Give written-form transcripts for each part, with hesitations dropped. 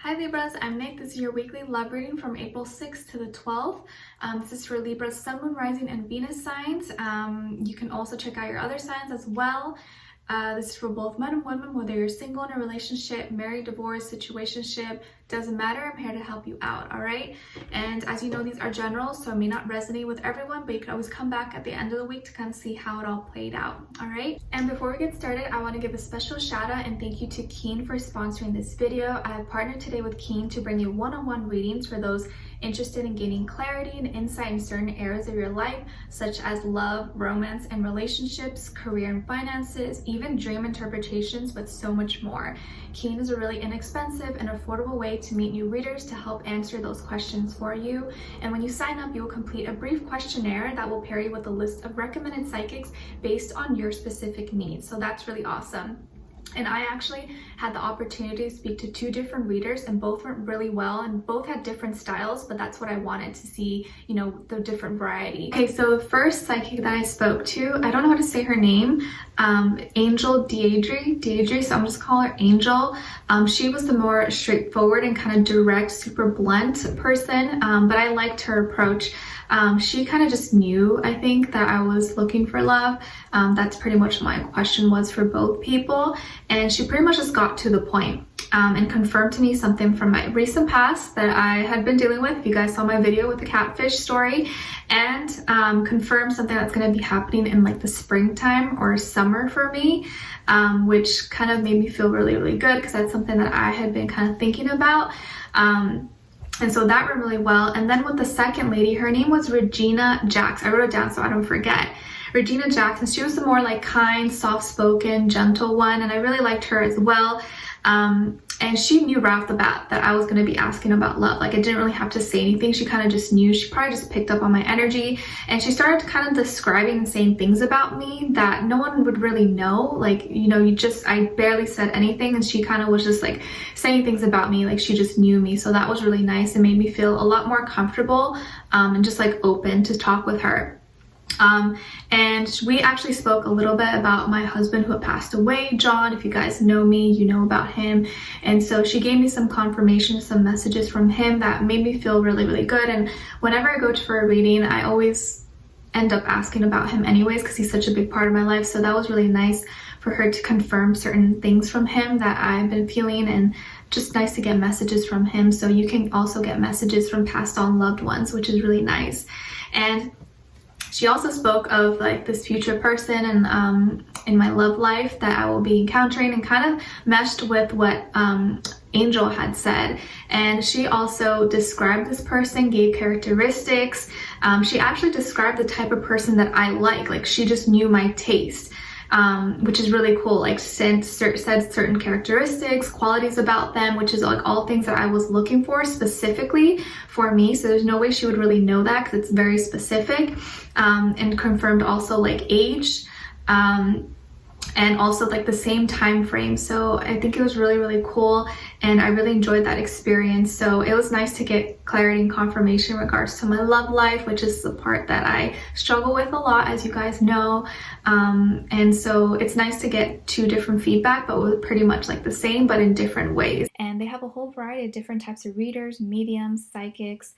Hi Libras, I'm Nick. This is your weekly love reading from April 6th to the 12th. This is for Libra's Sun, Moon, Rising, and Venus signs. You can also check out your other signs as well. This is for both men and women, whether you're single in a relationship, married, divorced, situationship, doesn't matter. I'm here to help you out, all right? And as you know, these are general, so it may not resonate with everyone, but you can always come back at the end of the week to kind of see how it all played out, all right? And before we get started, I want to give a special shout out and thank you to Keen for sponsoring this video. I have partnered today with Keen to bring you one-on-one readings for those interested in gaining clarity and insight in certain areas of your life, such as love, romance, and relationships, career and finances, even dream interpretations, but so much more. Keen is a really inexpensive and affordable way to meet new readers to help answer those questions for you. And when you sign up, you will complete a brief questionnaire that will pair you with a list of recommended psychics based on your specific needs. So that's really awesome. And I actually had the opportunity to speak to two different readers, and both went really well, and both had different styles, but that's what I wanted to see, you know, the different variety. Okay, so the first psychic that I spoke to, I don't know how to say her name, Angel Deidre, so I'm just calling her Angel. She was the more straightforward and kind of direct, super blunt person, but I liked her approach. She kind of just knew, I think, that I was looking for love. That's pretty much what my question was for both people. And she pretty much just got to the point and confirmed to me something from my recent past that I had been dealing with. If you guys saw my video with the catfish story, and confirmed something that's going to be happening in like the springtime or summer for me, which kind of made me feel really, really good because that's something that I had been kind of thinking about. And so that went really well. And then with the second lady, her name was Regina Jax. I wrote it down so I don't forget. Regina Jackson, she was the more like kind, soft-spoken, gentle one, and I really liked her as well. And she knew right off the bat that I was going to be asking about love. Like, I didn't really have to say anything. She kind of just knew. She probably just picked up on my energy, and she started kind of describing and saying things about me that no one would really know. Like, you know, I barely said anything, and she kind of was just like saying things about me, like she just knew me. So that was really nice and made me feel a lot more comfortable and just like open to talk with her. And we actually spoke a little bit about my husband who had passed away, John. If you guys know me, you know about him. And so she gave me some confirmation, some messages from him that made me feel really, really good. And whenever I go for a reading, I always end up asking about him anyways, because he's such a big part of my life. So that was really nice for her to confirm certain things from him that I've been feeling, and just nice to get messages from him. So you can also get messages from passed on loved ones, which is really nice. And she also spoke of like this future person and in my love life that I will be encountering, and kind of meshed with what Angel had said. And she also described this person, gave characteristics. She actually described the type of person that I like she just knew my taste. Which is really cool. Like said certain characteristics, qualities about them, which is like all things that I was looking for specifically for me. So there's no way she would really know that because it's very specific. And confirmed also like age, and also like the same time frame. So I think it was really, really cool, and I really enjoyed that experience. So it was nice to get clarity and confirmation in regards to my love life, which is the part that I struggle with a lot, as you guys know. And so it's nice to get two different feedback, but with pretty much like the same but in different ways. And they have a whole variety of different types of readers, mediums, psychics.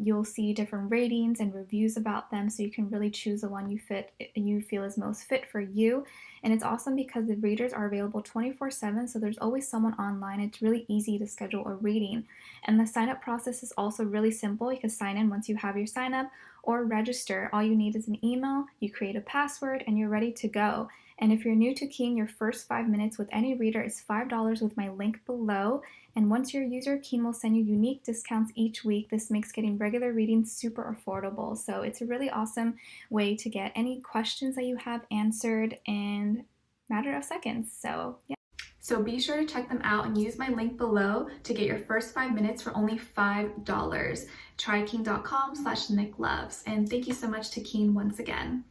You'll see different ratings and reviews about them, so you can really choose the one you feel is most fit for you. And it's awesome because the readers are available 24/7, so there's always someone online. It's really easy to schedule a reading. And the sign-up process is also really simple. You can sign in once you have your sign-up or register. All you need is an email, you create a password, and you're ready to go. And if you're new to Keen, your first 5 minutes with any reader is $5 with my link below. And once you're a user, Keen will send you unique discounts each week. This makes getting regular readings super affordable. So it's a really awesome way to get any questions that you have answered in a matter of seconds. So yeah. So be sure to check them out and use my link below to get your first 5 minutes for only $5. Try keen.com/Nicloves. And thank you so much to Keen once again.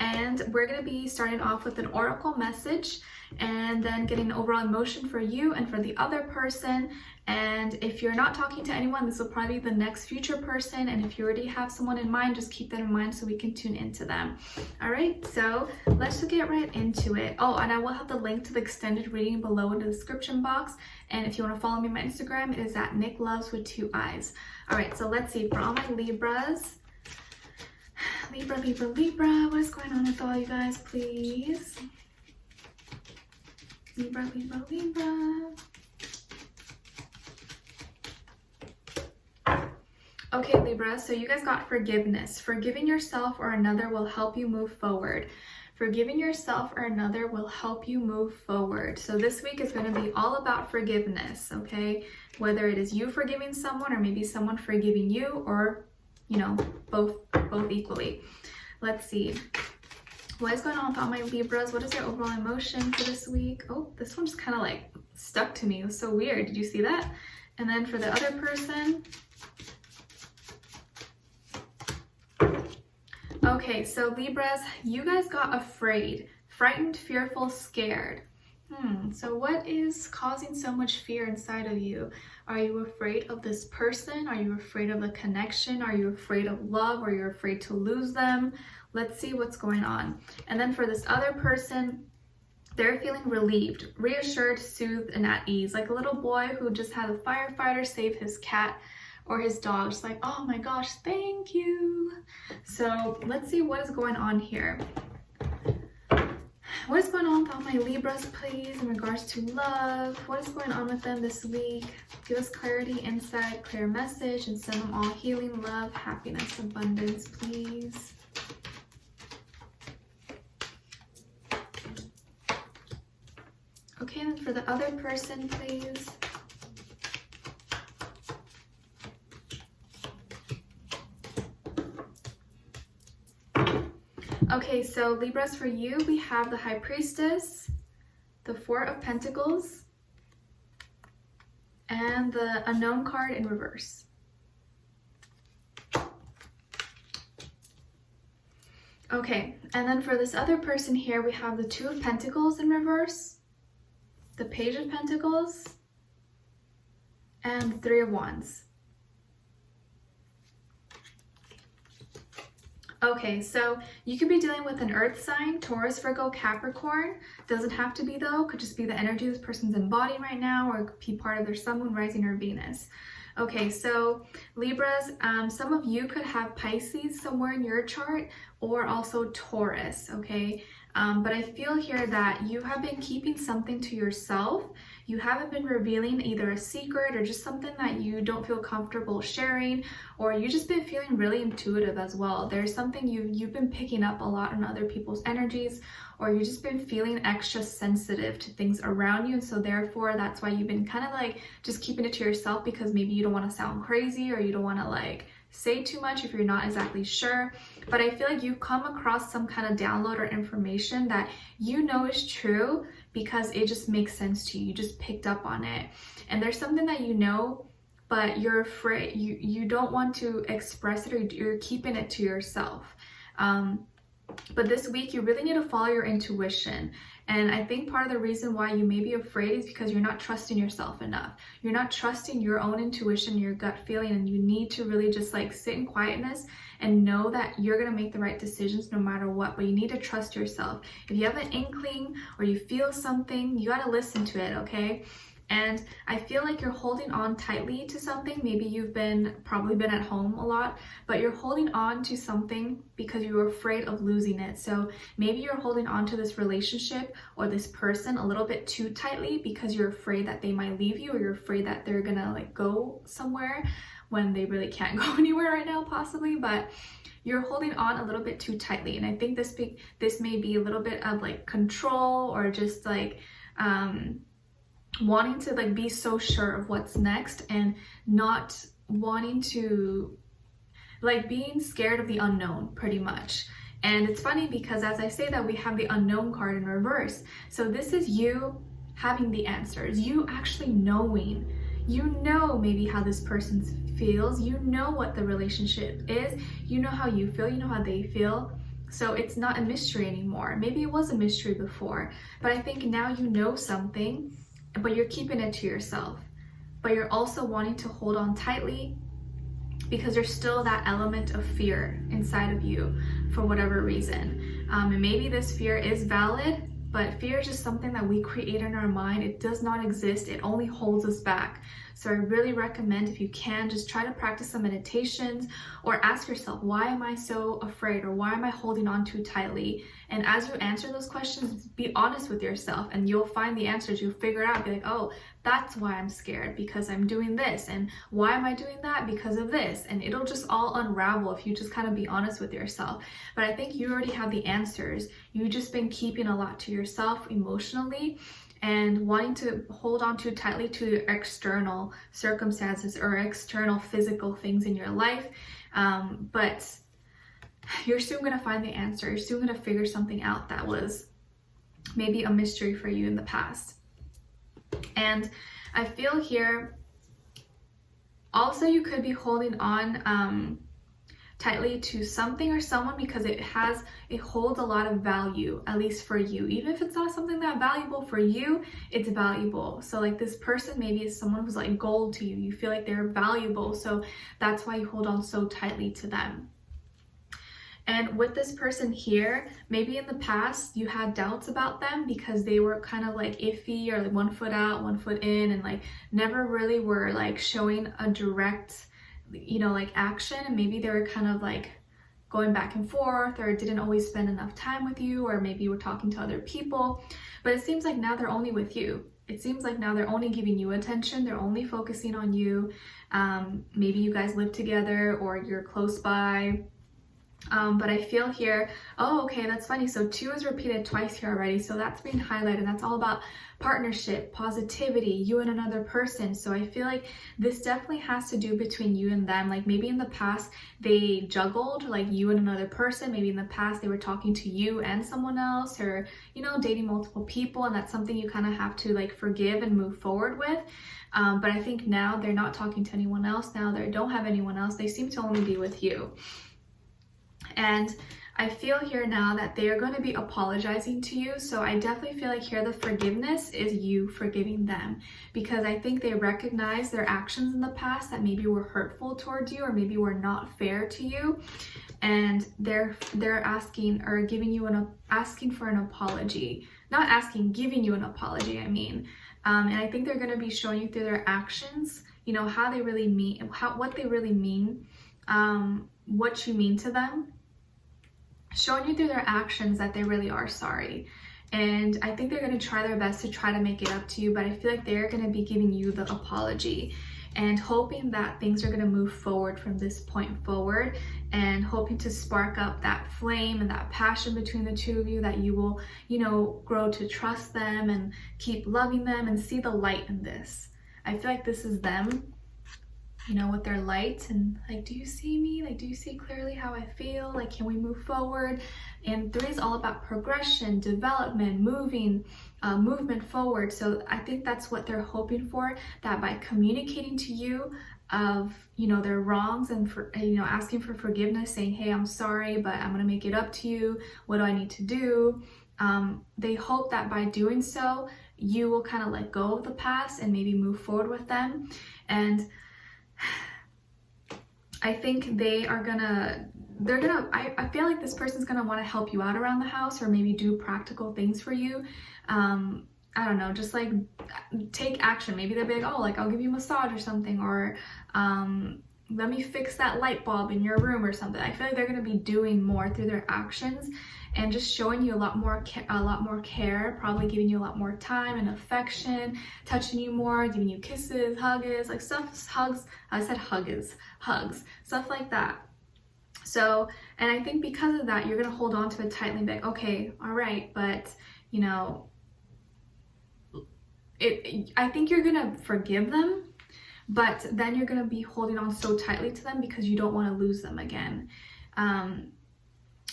And we're going to be starting off with an oracle message. and then getting an overall emotion for you and for the other person. And if you're not talking to anyone, this will probably be the next future person. And if you already have someone in mind, just keep that in mind so we can tune into them. All right, so let's just get right into it. Oh, and I will have the link to the extended reading below in the description box. And if you want to follow me on my Instagram, it is at Nicloves with 2 eyes. All right, so let's see for all my Libras. Libra, what is going on with all you guys, please? Libra. Okay, Libra, so you guys got forgiveness. Forgiving yourself or another will help you move forward. Forgiving yourself or another will help you move forward. So this week is going to be all about forgiveness, okay? Whether it is you forgiving someone or maybe someone forgiving you, or, you know, both equally. Let's see. What is going on with all my Libras? What is your overall emotion for this week? Oh, this one just kind of like stuck to me. It was so weird. Did you see that? And then for the other person. Okay, so Libras, you guys got afraid, frightened, fearful, scared. So what is causing so much fear inside of you? Are you afraid of this person? Are you afraid of the connection? Are you afraid of love? Are you afraid to lose them? Let's see what's going on. And then for this other person, they're feeling relieved, reassured, soothed, and at ease. Like a little boy who just had a firefighter save his cat or his dog. Just like, oh my gosh, thank you. So let's see what is going on here. What is going on with all my Libras, please, in regards to love? What is going on with them this week? Give us clarity, insight, clear message, and send them all healing, love, happiness, abundance, please. Okay, and for the other person, please. Okay, so Libras, for you, we have the High Priestess, the Four of Pentacles, and the Unknown card in reverse. Okay, and then for this other person here, we have the Two of Pentacles in reverse, the Page of Pentacles, and the Three of Wands. Okay, so you could be dealing with an earth sign, Taurus, Virgo, Capricorn. Doesn't have to be though, could just be the energy this person's embodying right now, or it could be part of their sun, moon, rising, or Venus. Okay, so Libras, some of you could have Pisces somewhere in your chart, or also Taurus, okay? But I feel here that you have been keeping something to yourself. You haven't been revealing either a secret or just something that you don't feel comfortable sharing, or you just been feeling really intuitive as well. There's something you've been picking up a lot on other people's energies, or you've just been feeling extra sensitive to things around you, and so therefore that's why you've been kind of like just keeping it to yourself, because maybe you don't want to sound crazy, or you don't want to like say too much if you're not exactly sure. But I feel like you've come across some kind of download or information that you know is true because it just makes sense to you. You just picked up on it, and there's something that you know, but you're afraid, you don't want to express it, or you're keeping it to yourself. But this week you really need to follow your intuition. And I think part of the reason why you may be afraid is because you're not trusting yourself enough. You're not trusting your own intuition, your gut feeling, and you need to really just like sit in quietness and know that you're going to make the right decisions no matter what. But you need to trust yourself. If you have an inkling or you feel something, you got to listen to it, okay? And I feel like you're holding on tightly to something. Maybe you've probably been at home a lot, but you're holding on to something because you're afraid of losing it. So maybe you're holding on to this relationship or this person a little bit too tightly because you're afraid that they might leave you, or you're afraid that they're gonna like go somewhere when they really can't go anywhere right now, possibly. But you're holding on a little bit too tightly. And I think this may be a little bit of like control, or just like wanting to like be so sure of what's next, and not wanting to like being scared of the unknown pretty much. And it's funny because as I say that, we have the Unknown card in reverse. So this is you having the answers, you actually knowing, you know maybe how this person feels, you know what the relationship is, you know how you feel, you know how they feel, So it's not a mystery anymore. Maybe it was a mystery before, but I think now you know something, but you're keeping it to yourself. But you're also wanting to hold on tightly because there's still that element of fear inside of you for whatever reason. And maybe this fear is valid, but fear is just something that we create in our mind. It does not exist. It only holds us back. So I really recommend, if you can, just try to practice some meditations or ask yourself, why am I so afraid, or why am I holding on too tightly? And as you answer those questions, be honest with yourself and you'll find the answers. You'll figure it out. Be like, oh, that's why I'm scared, because I'm doing this. And why am I doing that? Because of this. And it'll just all unravel if you just kind of be honest with yourself. But I think you already have the answers. You've just been keeping a lot to yourself emotionally and wanting to hold on too tightly to external circumstances or external physical things in your life. But you're soon going to find the answer. You're soon going to figure something out that was maybe a mystery for you in the past. And I feel here also you could be holding on tightly to something or someone because it holds a lot of value, at least for you. Even if it's not something that valuable for you, it's valuable. So like this person maybe is someone who's like gold to you. You feel like they're valuable, so that's why you hold on so tightly to them. And with this person here, maybe in the past you had doubts about them because they were kind of like iffy, or like 1 foot out, 1 foot in, and like never really were like showing a direct, you know, like action. And maybe they were kind of like going back and forth, or didn't always spend enough time with you, or maybe you were talking to other people. But it seems like now they're only with you. It seems like now they're only giving you attention. They're only focusing on you. Maybe you guys live together or you're close by. But I feel here, oh, okay, that's funny. So 2 is repeated twice here already. So that's being highlighted. That's all about partnership, positivity, you and another person. So I feel like this definitely has to do between you and them. Like maybe in the past they juggled, like you and another person. Maybe in the past they were talking to you and someone else, or, you know, dating multiple people. And that's something you kind of have to like forgive and move forward with. But I think now they're not talking to anyone else. Now they don't have anyone else. They seem to only be with you. And I feel here now that they are going to be apologizing to you. So I definitely feel like here the forgiveness is you forgiving them, because I think they recognize their actions in the past that maybe were hurtful towards you, or maybe were not fair to you. And they're asking, or giving you asking for an apology. Not asking, giving you an apology, I mean. And I think they're going to be showing you through their actions, you know, how they really mean, what they really mean, what you mean to them. Showing you through their actions that they really are sorry. And I think they're going to try their best to try to make it up to you, but I feel like they're going to be giving you the apology and hoping that things are going to move forward from this point forward, and hoping to spark up that flame and that passion between the two of you, that you will, you know, grow to trust them and keep loving them and see the light in this. I feel like this is them, you know, with their light, and like, do you see me? Like, do you see clearly how I feel? Like, can we move forward? And 3 is all about progression, development, movement forward. So I think that's what they're hoping for, that by communicating to you of, you know, their wrongs, and for, you know, asking for forgiveness, saying, hey, I'm sorry, but I'm gonna make it up to you. What do I need to do? They hope that by doing so, you will kind of let go of the past and maybe move forward with them. And I think I feel like this person's gonna want to help you out around the house, or maybe do practical things for you. I don't know, just like take action. Maybe they'll be like, oh, like I'll give you a massage or something, or let me fix that light bulb in your room or something. I feel like they're gonna be doing more through their actions and just showing you a lot more care, probably giving you a lot more time and affection, touching you more, giving you kisses, hugs, like hugs, stuff like that. So, and I think because of that, you're gonna hold on to it tightly and be like, okay, all right, but you know, I think you're gonna forgive them, but then you're gonna be holding on so tightly to them because you don't want to lose them again.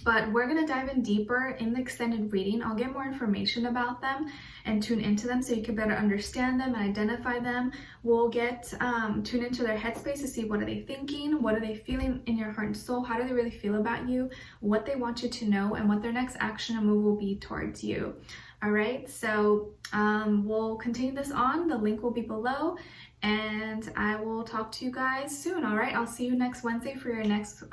But we're going to dive in deeper in the extended reading. I'll get more information about them and tune into them so you can better understand them and identify them. We'll get tune into their headspace to see what are they thinking, what are they feeling in your heart and soul, how do they really feel about you, what they want you to know, and what their next action and move will be towards you. All right, so we'll continue this on. The link will be below, and I will talk to you guys soon. All right, I'll see you next Wednesday for your next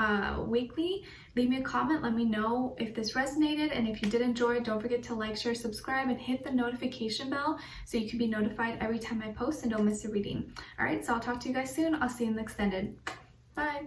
weekly. Leave me a comment, let me know if this resonated, and if you did enjoy, don't forget to like, share, subscribe, and hit the notification bell so you can be notified every time I post and don't miss a reading. All right, so I'll talk to you guys soon. I'll see you in the extended. Bye.